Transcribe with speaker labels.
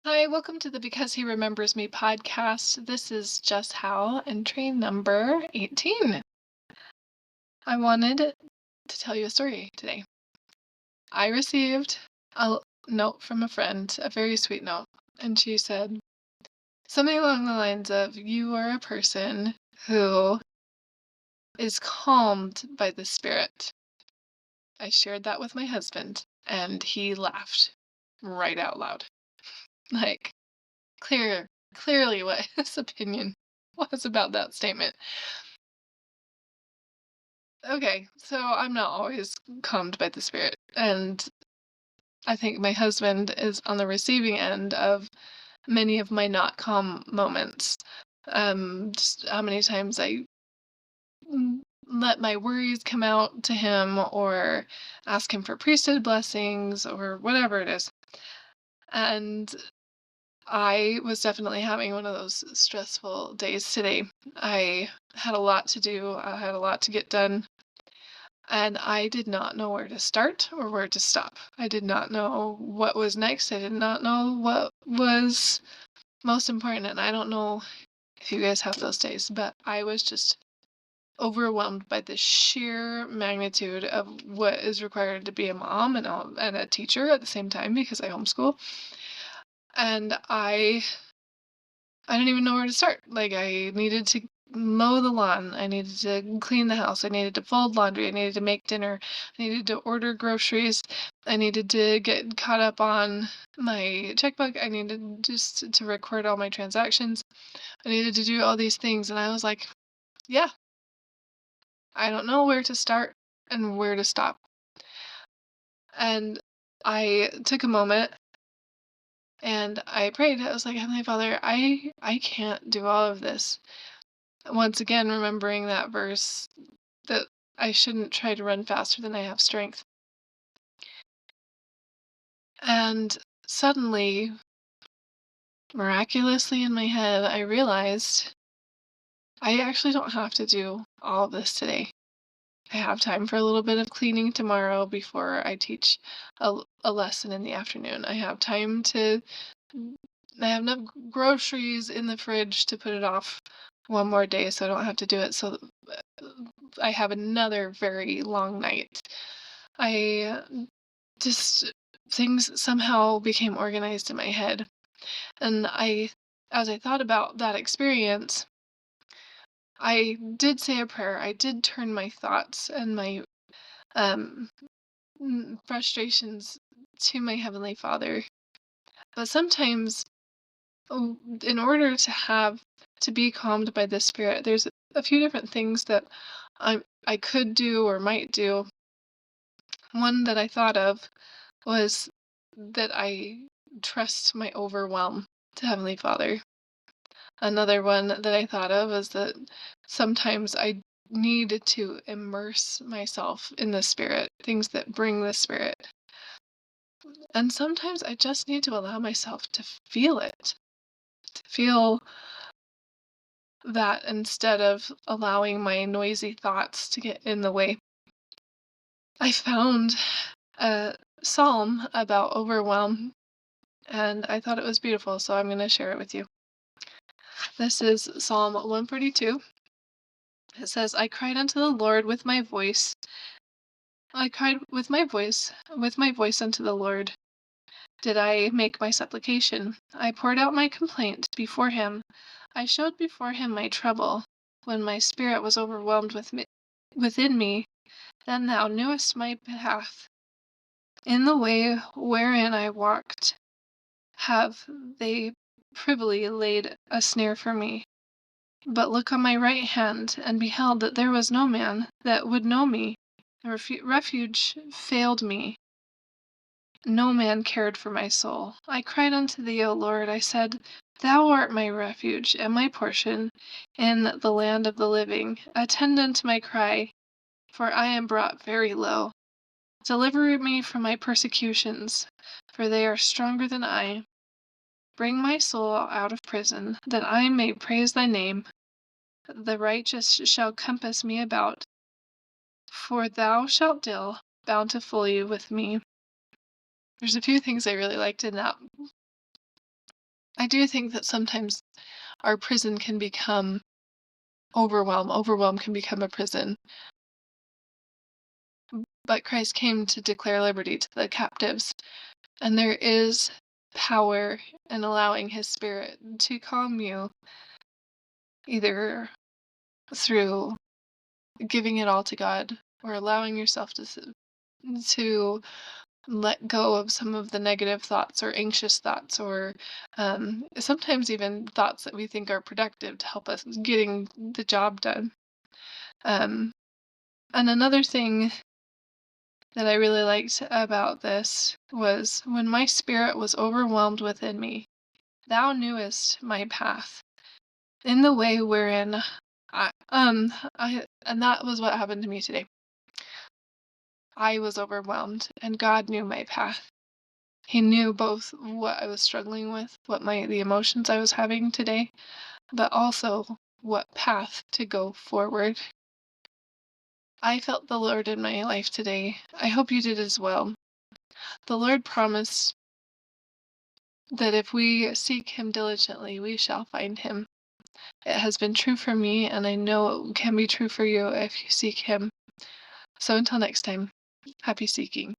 Speaker 1: Hi, welcome to the Because He Remembers Me podcast. This is Just How, entry number 18. I wanted to tell you a story today. I received a note from a friend, a very sweet note, and she said something along the lines of, "You are a person who is calmed by the Spirit." I shared that with my husband, and he laughed right out loud. Like, clearly what his opinion was about that statement. Okay, so I'm not always calmed by the spirit, and I think my husband is on the receiving end of many of my not calm moments. Just how many times I let my worries come out to him, or ask him for priesthood blessings, or whatever it is. And I was definitely having one of those stressful days today. I had a lot to do, I had a lot to get done. And I did not know where to start or where to stop. I did not know what was next. I did not know what was most important. And I don't know if you guys have those days, but I was just overwhelmed by the sheer magnitude of what is required to be a mom and a teacher at the same time because I homeschool. And I didn't even know where to start. Like, I needed to mow the lawn, I needed to clean the house, I needed to fold laundry, I needed to make dinner, I needed to order groceries, I needed to get caught up on my checkbook, I needed just to record all my transactions, I needed to do all these things. And I was like, yeah, I don't know where to start and where to stop. And I took a moment and I prayed. I was like, Heavenly Father, I can't do all of this. Once again, remembering that verse that I shouldn't try to run faster than I have strength. And suddenly, miraculously in my head, I realized I actually don't have to do all of this today. I have time for a little bit of cleaning tomorrow before I teach a lesson in the afternoon. I have enough groceries in the fridge to put it off one more day so I don't have to do it. So I have another very long night. I just things somehow became organized in my head. And as I thought about that experience, I did say a prayer. I did turn my thoughts and my um, frustrations to my Heavenly Father. But sometimes, in order to be calmed by the Spirit, there's a few different things that I could do or might do. One that I thought of was that I trust my overwhelm to Heavenly Father. Another one that I thought of is that sometimes I need to immerse myself in the Spirit, things that bring the Spirit. And sometimes I just need to allow myself to feel it, to feel that instead of allowing my noisy thoughts to get in the way. I found a psalm about overwhelm and I thought it was beautiful, so I'm going to share it with you. This is Psalm 142. It says, I cried unto the Lord with my voice. I cried with my voice unto the Lord. Did I make my supplication? I poured out my complaint before him. I showed before him my trouble. When my spirit was overwhelmed within me, then thou knewest my path. In the way wherein I walked, have they privily laid a snare for me. But look on my right hand, and beheld that there was no man that would know me. Refuge failed me. No man cared for my soul. I cried unto thee, O Lord. I said, Thou art my refuge and my portion in the land of the living. Attend unto my cry, for I am brought very low. Deliver me from my persecutions, for they are stronger than I. Bring my soul out of prison, that I may praise thy name. The righteous shall compass me about, for thou shalt deal bountifully with me. There's a few things I really liked in that I do think that sometimes our prison can become overwhelm. Overwhelm can become a prison. But Christ came to declare liberty to the captives. And there is power in allowing his spirit to calm you, either through giving it all to God or allowing yourself to let go of some of the negative thoughts or anxious thoughts or sometimes even thoughts that we think are productive to help us getting the job done. Um, and another thing that I really liked about this was when my spirit was overwhelmed within me, thou knewest my path in the way wherein and that was what happened to me today. I was overwhelmed and God knew my path. He knew both what I was struggling with, the emotions I was having today, but also what path to go forward. I felt the Lord in my life today. I hope you did as well. The Lord promised that if we seek him diligently, we shall find him. It has been true for me, and I know it can be true for you if you seek him. So until next time, happy seeking.